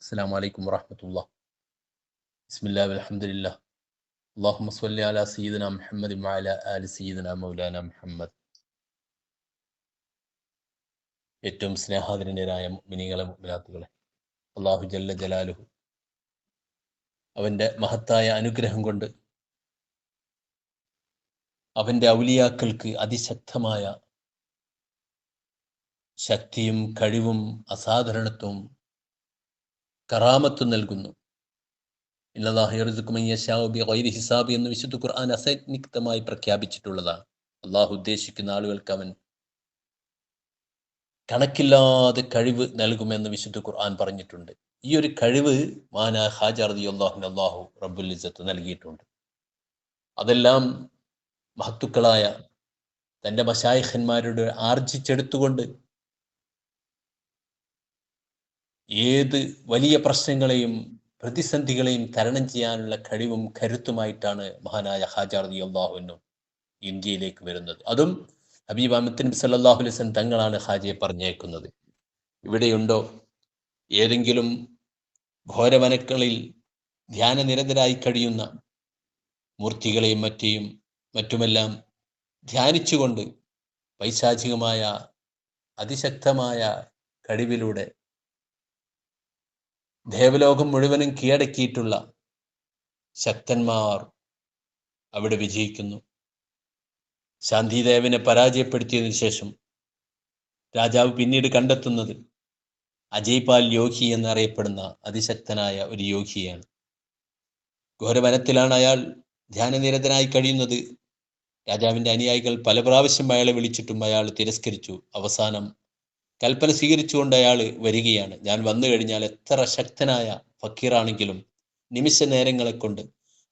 السلام عليكم ورحمة الله. بسم الله والحمد لله. اللهم صل على سيدنا محمد وعلى آل سيدنا മൗലാന മുഹമ്മദ്. ഏറ്റവും സ്നേഹാദരനായ മുഅ്മിനീങ്ങളെ മുഅ്മിനാത്തുകളെ, അല്ലാഹു ജല്ല ജലാലുഹു അവൻ്റെ മഹത്തായ അനുഗ്രഹം കൊണ്ട് അവൻ്റെ ഔലിയാക്കൾക്ക് അതിശക്തമായ ശക്തിയും കഴിവും അസാധാരണത്വവും കറാമത്തും നൽകുന്നു. ഇന്നല്ലാഹു യർസുഖു മൻ യശാഉ ബിഗൈരി ഹിസാബ് എന്ന് വിശുദ്ധ ഖുർആൻ അസന്നിഗ്ധമായി പ്രഖ്യാപിച്ചിട്ടുള്ളതാണ്. അള്ളാഹു ഉദ്ദേശിക്കുന്ന ആളുകൾക്ക് അവൻ കണക്കില്ലാതെ കഴിവ് നൽകുമെന്ന് വിശുദ്ധ ഖുർആൻ പറഞ്ഞിട്ടുണ്ട്. ഈ ഒരു കഴിവ് മാനാ ഖാജ റളിയല്ലാഹു അല്ലാഹു റബ്ബുൽ ഇസ്സത്ത് നൽകിയിട്ടുണ്ട്. അതെല്ലാം മഹത്തുക്കളായ തൻ്റെ മശായിഖന്മാരുടെ ആർജിച്ചെടുത്തുകൊണ്ട് ഏത് വലിയ പ്രശ്നങ്ങളെയും പ്രതിസന്ധികളെയും തരണം ചെയ്യാനുള്ള കഴിവും കരുത്തുമായിട്ടാണ് മഹാനായ ഖാജ റളിയല്ലാഹു അൻഹു ഇന്ത്യയിലേക്ക് വരുന്നത്. അതും ഹബീബ് അഹ്മദ് നബി സല്ലല്ലാഹു അലൈഹി വസല്ലം തങ്ങളാണ് ഖാജയെ പറഞ്ഞേക്കുന്നത്. ഇവിടെയുണ്ടോ ഏതെങ്കിലും ഘോരവനക്കളിൽ ധ്യാനനിരതരായി കഴിയുന്ന മൂർത്തികളെയും മറ്റുമെല്ലാം ധ്യാനിച്ചുകൊണ്ട് പൈശാചികമായ അതിശക്തമായ കഴിവിലൂടെ ദേവലോകം മുഴുവനും കീഴടക്കിയിട്ടുള്ള ശക്തന്മാർ അവിടെ വിജയിക്കുന്നു. ശാന്തിദേവനെ പരാജയപ്പെടുത്തിയതിനു ശേഷം രാജാവ് പിന്നീട് കണ്ടെത്തുന്നത് അജയ്പാൽ യോഗി എന്നറിയപ്പെടുന്ന അതിശക്തനായ ഒരു യോഗിയാണ്. ഘോരവനത്തിലാണ് അയാൾ ധ്യാനനിരതനായി കഴിയുന്നത്. രാജാവിൻ്റെ അനുയായികൾ പല പ്രാവശ്യം അയാളെ വിളിച്ചിട്ടും അയാൾ തിരസ്കരിച്ചു. അവസാനം കൽപ്പന സ്വീകരിച്ചുകൊണ്ട് അയാൾ വരികയാണ്. ഞാൻ വന്നു കഴിഞ്ഞാൽ എത്ര ശക്തനായ ഫക്കീറാണെങ്കിലും നിമിഷ നേരങ്ങളെ കൊണ്ട്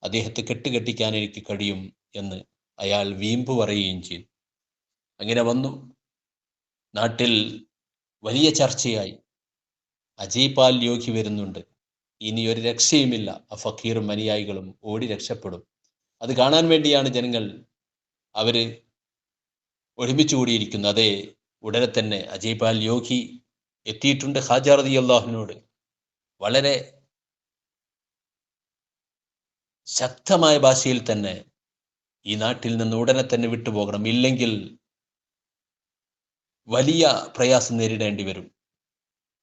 അദ്ദേഹത്തെ കെട്ടുകെട്ടിക്കാൻ എനിക്ക് കഴിയും എന്ന് അയാൾ വീമ്പ് പറയുകയും ചെയ്തു. അങ്ങനെ വന്നു. നാട്ടിൽ വലിയ ചർച്ചയായി. അജയ്പാൽ യോഗി വരുന്നുണ്ട്, ഇനി ഒരു രക്ഷയുമില്ല, ആ ഫക്കീറും അനുയായികളും ഓടി രക്ഷപ്പെടും. അത് കാണാൻ വേണ്ടിയാണ് ജനങ്ങൾ അവര് ഒരുമിച്ച് കൂടിയിരിക്കുന്നത്. അതേ, ഉടനെ തന്നെ അജയ്പാൽ യോഗി എത്തിയിട്ടുണ്ട്. ഖാജ റളിയല്ലാഹുവിനോട് വളരെ ശക്തമായ ഭാഷയിൽ തന്നെ ഈ നാട്ടിൽ നിന്ന് ഉടനെ തന്നെ വിട്ടുപോകണം, ഇല്ലെങ്കിൽ വലിയ പ്രയാസം നേരിടേണ്ടി വരും,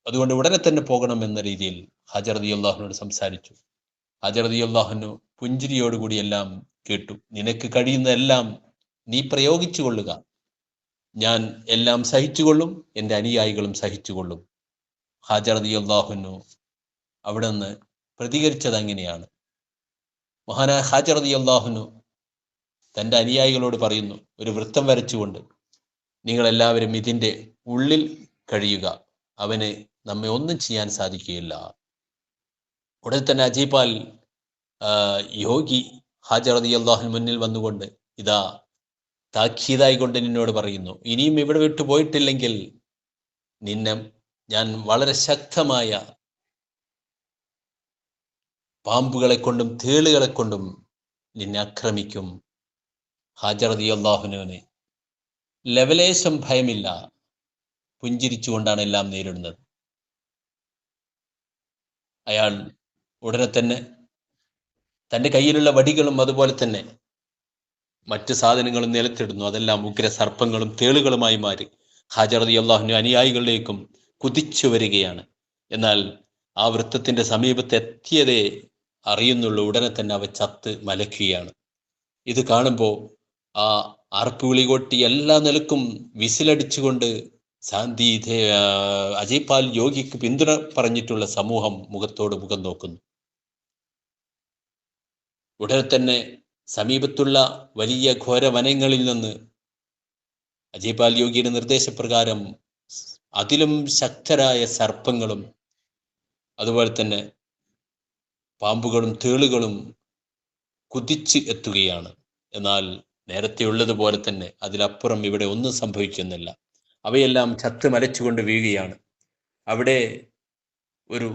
അതുകൊണ്ട് ഉടനെ തന്നെ പോകണം എന്ന രീതിയിൽ ഖാജ റളിയല്ലാഹുവിനോട് സംസാരിച്ചു. ഖാജ റളിയല്ലാഹു പുഞ്ചിരിയോടുകൂടി എല്ലാം കേട്ടു. നിനക്ക് കഴിയുന്നതെല്ലാം നീ പ്രയോഗിച്ചു കൊള്ളുക, ഞാൻ എല്ലാം സഹിച്ചുകൊള്ളും, എൻ്റെ അനുയായികളും സഹിച്ചുകൊള്ളും. ഖാജ റളിയല്ലാഹു അവിടെ നിന്ന് പ്രതികരിച്ചത് അങ്ങനെയാണ്. മഹാനായ ഖാജ റളിയല്ലാഹു തൻ്റെ അനുയായികളോട് പറയുന്നു, ഒരു വൃത്തം വരച്ചുകൊണ്ട് നിങ്ങളെല്ലാവരും ഇതിൻ്റെ ഉള്ളിൽ കഴിയുക, അവന് നമ്മെ ഒന്നും ചെയ്യാൻ സാധിക്കുകയില്ല. ഉടനെ തന്നെ അജയ്പാൽ യോഗി ഖാജ റളിയല്ലാഹു മുന്നിൽ വന്നുകൊണ്ട് ഇതാ താക്കീതായി കൊണ്ട് നിന്നോട് പറയുന്നു, ഇനിയും ഇവിടെ വിട്ടു പോയിട്ടില്ലെങ്കിൽ നിന്നെ ഞാൻ വളരെ ശക്തമായ പാമ്പുകളെ കൊണ്ടും തേളുകളെ കൊണ്ടും നിന്നെ ആക്രമിക്കും. ഖാജ റളിയല്ലാഹുവിന് ലവലേശം ഭയമില്ല, പുഞ്ചിരിച്ചുകൊണ്ടാണ് എല്ലാം നേരിടുന്നത്. അയാൾ ഉടനെ തന്നെ തൻ്റെ കയ്യിലുള്ള വടികളും അതുപോലെ തന്നെ മറ്റ് സാധനങ്ങളും നിലത്തിടുന്നു. അതെല്ലാം ഉഗ്ര സർപ്പങ്ങളും തേളുകളുമായി മാറി ഖാജ റളിയല്ലാഹുവിന്റെ അനുയായികളിലേക്കും കുതിച്ചു വരികയാണ്. എന്നാൽ ആ വൃത്തത്തിന്റെ സമീപത്ത് എത്തിയതേ അറിയുന്നുള്ളൂ, ഉടനെ തന്നെ അവ ചത്ത് മലക്കുകയാണ്. ഇത് കാണുമ്പോൾ ആ ആർപ്പുവിളി കൊട്ടി എല്ലാ നിലക്കും വിസിലടിച്ചുകൊണ്ട് അജയ്പാൽ യോഗിക്ക് പിന്തുണ പറഞ്ഞിട്ടുള്ള സമൂഹം മുഖത്തോട് മുഖം നോക്കുന്നു. ഉടനെ തന്നെ സമീപത്തുള്ള വലിയ ഘോര വനങ്ങളിൽ നിന്ന് അജയ്പാൽ യോഗിയുടെ നിർദ്ദേശപ്രകാരം അതിലും ശക്തരായ സർപ്പങ്ങളും അതുപോലെ തന്നെ പാമ്പുകളും തേളുകളും കുതിച്ച് എത്തുകയാണ്. എന്നാൽ നേരത്തെ ഉള്ളതുപോലെ തന്നെ അതിലപ്പുറം ഇവിടെ ഒന്നും സംഭവിക്കുന്നില്ല. അവയെല്ലാം ചത്ത് മലച്ചുകൊണ്ട് വീഴുകയാണ്. അവിടെ ഒരു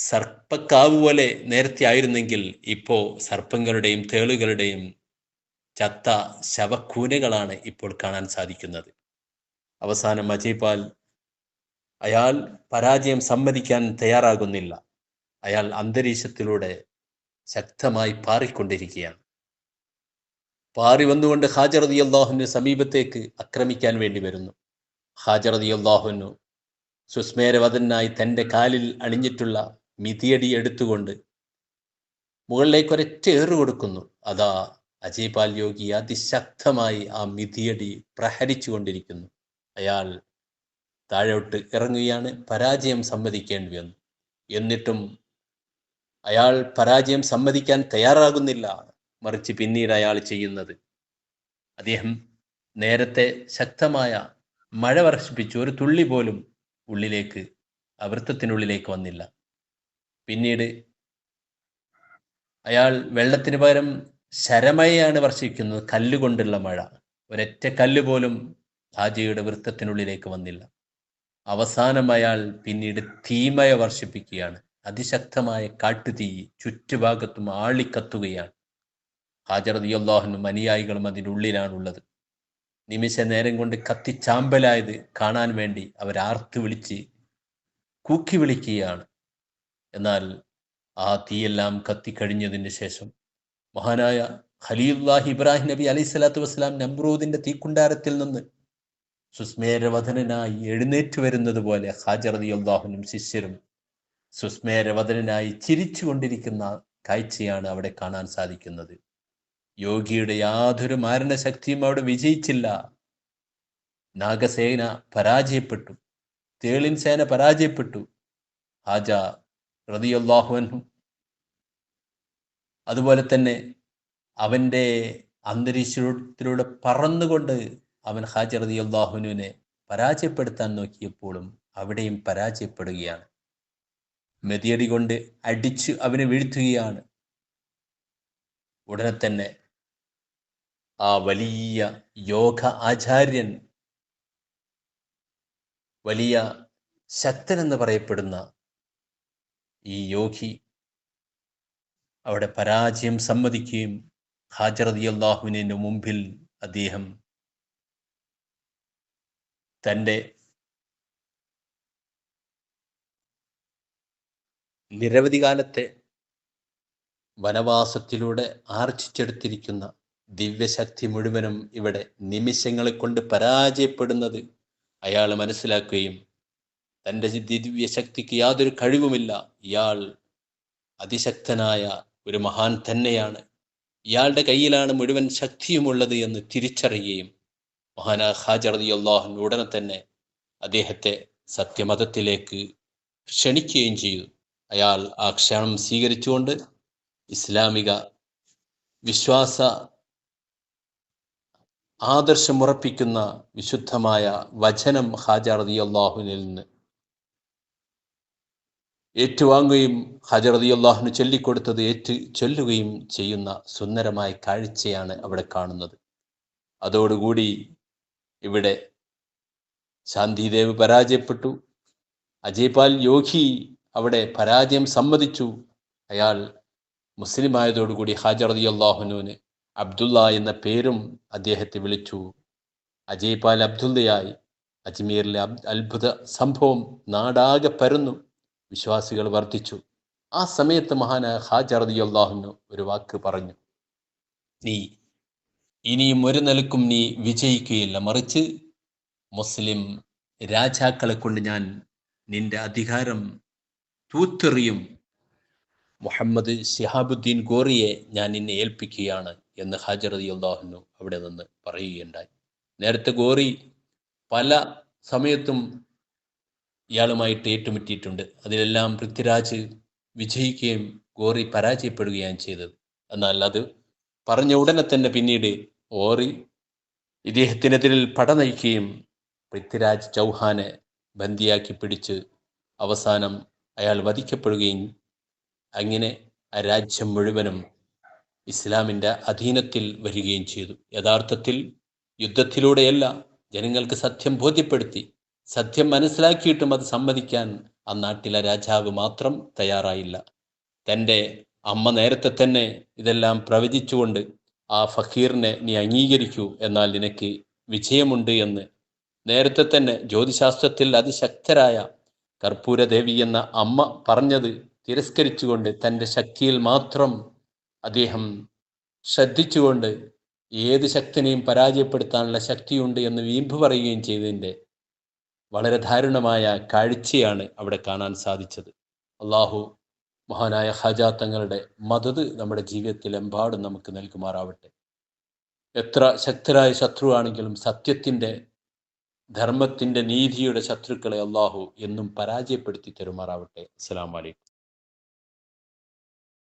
സർപ്പക്കാവ് പോലെ നേരത്തെ ആയിരുന്നെങ്കിൽ ഇപ്പോൾ സർപ്പങ്ങളുടെയും തേളുകളുടെയും ചത്ത ശവക്കൂനകളാണ് ഇപ്പോൾ കാണാൻ സാധിക്കുന്നത്. അവസാനം അജയ്പാൽ അയാൾ പരാജയം സമ്മതിക്കാൻ തയ്യാറാകുന്നില്ല. അയാൾ അന്തരീക്ഷത്തിലൂടെ ശക്തമായി പാറിക്കൊണ്ടിരിക്കുകയാണ്. പാറി വന്നുകൊണ്ട് ഹാജർ റളിയല്ലാഹുവിന്റെ സമീപത്തേക്ക് ആക്രമിക്കാൻ വേണ്ടി വരുന്നു. ഹാജർ റളിയല്ലാഹു സുസ്മേരവദനായി തൻ്റെ കാലിൽ അണിഞ്ഞിട്ടുള്ള മിതിയടി എടുത്തുകൊണ്ട് മുകളിലേക്ക് ഒരൊറ്റ ഏറ് കൊടുക്കുന്നു. അതാ അജയ്പാൽ യോഗി അതിശക്തമായി ആ മിതിയടി പ്രഹരിച്ചു കൊണ്ടിരിക്കുന്നു. അയാൾ താഴോട്ട് ഇറങ്ങുകയാണ്. പരാജയം സമ്മതിക്കേണ്ടി വന്നു. എന്നിട്ടും അയാൾ പരാജയം സമ്മതിക്കാൻ തയ്യാറാകുന്നില്ല. മറിച്ച് പിന്നീട് അയാൾ ചെയ്യുന്നത്, അദ്ദേഹം നേരത്തെ ശക്തമായ മഴ വർഷിപ്പിച്ചു, ഒരു തുള്ളി പോലും ഉള്ളിലേക്ക് ആ വൃത്തത്തിനുള്ളിലേക്ക് വന്നില്ല. പിന്നീട് അയാൾ വെള്ളത്തിന് പകരം ശരമയാണ് വർഷിക്കുന്നത്, കല്ലുകൊണ്ടുള്ള മഴ. ഒരൊറ്റ കല്ല് പോലും ഹാജിയുടെ വൃത്തത്തിനുള്ളിലേക്ക് വന്നില്ല. അവസാനം അയാൾ പിന്നീട് തീമയ വർഷിപ്പിക്കുകയാണ്. അതിശക്തമായ കാട്ടുതീ ചുറ്റുഭാഗത്തും ആളിക്കത്തുകയാണ്. ഹാജർ റളിയല്ലാഹുവിനും അനുയായികളും അതിൻ്റെ ഉള്ളിലാണുള്ളത്. നിമിഷ നേരം കൊണ്ട് കത്തിച്ചാമ്പലായത് കാണാൻ വേണ്ടി അവർ ആർത്ത് വിളിച്ച് കൂക്കി വിളിക്കുകയാണ്. എന്നാൽ ആ തീയെല്ലാം കത്തിക്കഴിഞ്ഞതിന് ശേഷം മഹാനായ ഖലീലുല്ലാഹി ഇബ്രാഹിം നബി അലൈഹി സ്വലാത്തു വസ്സലാം നമ്രൂദിന്റെ തീക്കുണ്ടാരത്തിൽ നിന്ന് സുസ്മേരവദനായി എഴുന്നേറ്റ് വരുന്നത് പോലെ ഹാജർ റളിയല്ലാഹുവിനും ശിഷ്യരും സുസ്മേരവദനായി ചിരിച്ചു കൊണ്ടിരിക്കുന്ന കാഴ്ചയാണ് അവിടെ കാണാൻ സാധിക്കുന്നത്. യോഗിയുടെ യാതൊരു മാരണശക്തിയും അവിടെ വിജയിച്ചില്ല. നാഗസേന പരാജയപ്പെട്ടു, തേളിൻ സേന പരാജയപ്പെട്ടു. ഹാജ റളിയല്ലാഹു അൻഹു അതുപോലെ തന്നെ അവൻ്റെ അന്തരീക്ഷത്തിലൂടെ പറന്നുകൊണ്ട് അവൻ ഹാജർ റളിയല്ലാഹുവിനെ പരാജയപ്പെടുത്താൻ നോക്കിയപ്പോഴും അവിടെയും പരാജയപ്പെടുകയാണ്. മെതിയടി കൊണ്ട് അടിച്ച് അവനെ വീഴ്ത്തുകയാണ്. ഉടനെ തന്നെ ആ വലിയ യോഗ ആചാര്യൻ, വലിയ ശക്തൻ എന്ന് പറയപ്പെടുന്ന ഈ യോഗി അവിടെ പരാജയം സമ്മതിക്കുകയും ഹാജർ റളിയല്ലാഹുവിന്റെ മുമ്പിൽ അദ്ദേഹം തൻ്റെ നിരവധി കാലത്തെ വനവാസത്തിലൂടെ ആർജിച്ചെടുത്തിരിക്കുന്ന ദിവ്യശക്തി മുഴുവനും ഇവിടെ നിമിഷങ്ങളെ കൊണ്ട് പരാജയപ്പെടുന്നത് അയാൾ മനസ്സിലാക്കുകയും തൻ്റെ ദിവ്യശക്തിക്ക് യാതൊരു കഴിവുമില്ല, ഇയാൾ അതിശക്തനായ ഒരു മഹാൻ തന്നെയാണ്, ഇയാളുടെ കയ്യിലാണ് മുഴുവൻ ശക്തിയുമുള്ളത് എന്ന് തിരിച്ചറിയുകയും മഹാനായ ഹാജർ റളിയല്ലാഹു ഉടനെ തന്നെ അദ്ദേഹത്തെ സത്യമതത്തിലേക്ക് ക്ഷണിക്കുകയും ചെയ്തു. അയാൾ ആ ക്ഷണം സ്വീകരിച്ചുകൊണ്ട് ഇസ്ലാമിക വിശ്വാസ ആദർശമുറപ്പിക്കുന്ന വിശുദ്ധമായ വചനം ഹാജർ റളിയല്ലാഹുവിൽ നിന്ന് ഏറ്റുവാങ്ങുകയും ഹാജർ റളിയല്ലാഹുവിന് ചൊല്ലിക്കൊടുത്തത് ചൊല്ലുകയും ചെയ്യുന്ന സുന്ദരമായ കാഴ്ചയാണ് അവിടെ കാണുന്നത്. അതോടുകൂടി ഇവിടെ ശാന്തിദേവ് പരാജയപ്പെട്ടു. അജയ്പാൽ യോഗി അവിടെ പരാജയം സമ്മതിച്ചു. അയാൾ മുസ്ലിം ആയതോടുകൂടി ഹാജർ റളിയല്ലാഹുവിന് അബ്ദുള്ള എന്ന പേരും അദ്ദേഹത്തെ വിളിച്ചു. അജയ്പാൽ അബ്ദുള്ളയായി. അജ്മീറിലെ അത്ഭുത സംഭവം നാടാകെ പരന്നു, വിശ്വാസികൾ വർദ്ധിച്ചു. ആ സമയത്ത് മഹാനായ ഹാജർ റളിയല്ലാഹു ഒരു വാക്ക് പറഞ്ഞു, നീ ഇനിയും ഒരു നിലക്കും നീ വിജയിക്കുകയില്ല, മറിച്ച് മുസ്ലിം രാജാക്കളെ കൊണ്ട് ഞാൻ നിന്റെ അധികാരം തൂത്തെറിയും. മുഹമ്മദ് ശിഹാബുദ്ദീൻ ഗോറിയെ ഞാൻ നിന്നെ ഏൽപ്പിക്കുകയാണ് എന്ന് ഹാജർ റളിയല്ലാഹു അവിടെ നിന്ന് പറയുകയുണ്ടായി. നേരത്തെ ഗോറി പല സമയത്തും ഇയാളുമായിട്ട് ഏറ്റുമുറ്റിയിട്ടുണ്ട്. അതിലെല്ലാം പൃഥ്വിരാജ് വിജയിക്കുകയും ഗോറി പരാജയപ്പെടുകയാണ് ചെയ്തത്. എന്നാൽ അത് പറഞ്ഞ ഉടനെ തന്നെ പിന്നീട് ഗോറി ഇദ്ദേഹത്തിനെതിരിൽ പട നയിക്കുകയും പൃഥ്വിരാജ് ചൗഹാനെ ബന്ദിയാക്കി പിടിച്ച് അവസാനം അയാൾ വധിക്കപ്പെടുകയും അങ്ങനെ ആ രാജ്യം മുഴുവനും ഇസ്ലാമിൻ്റെ അധീനത്തിൽ വരികയും ചെയ്തു. യഥാർത്ഥത്തിൽ യുദ്ധത്തിലൂടെയല്ല, ജനങ്ങൾക്ക് സത്യം ബോധ്യപ്പെടുത്തി, സത്യം മനസ്സിലാക്കിയിട്ടും അത് സമ്മതിക്കാൻ ആ നാട്ടിലെ രാജാവ് മാത്രം തയ്യാറായില്ല. തൻ്റെ അമ്മ നേരത്തെ തന്നെ ഇതെല്ലാം പ്രവചിച്ചുകൊണ്ട് ആ ഫക്കീറിനെ നീ അംഗീകരിക്കൂ, എന്നാൽ നിനക്ക് വിജയമുണ്ട് എന്ന് നേരത്തെ തന്നെ ജ്യോതിശാസ്ത്രത്തിൽ അതിശക്തരായ കർപ്പൂരദേവി എന്ന അമ്മ പറഞ്ഞത് തിരസ്കരിച്ചുകൊണ്ട് തൻ്റെ ശക്തിയിൽ മാത്രം അദ്ദേഹം ശ്രദ്ധിച്ചുകൊണ്ട് ഏത് ശക്തിനെയും പരാജയപ്പെടുത്താനുള്ള ശക്തിയുണ്ട് എന്ന് വീമ്പ് പറയുകയും ചെയ്തതിൻ്റെ വളരെ ദാരുണമായ കാഴ്ചയാണ് അവിടെ കാണാൻ സാധിച്ചത്. അള്ളാഹു മഹാനായ ഖാജ തങ്ങളുടെ മദദ് നമ്മുടെ ജീവിതത്തിലെമ്പാടും നമുക്ക് നൽകുമാറാവട്ടെ. എത്ര ശക്തരായ ശത്രുവാണെങ്കിലും സത്യത്തിൻ്റെ, ധർമ്മത്തിൻ്റെ, നീതിയുടെ ശത്രുക്കളെ അള്ളാഹു എന്നും പരാജയപ്പെടുത്തി തരുമാറാവട്ടെ. അസ്സലാമു അലൈക്കും.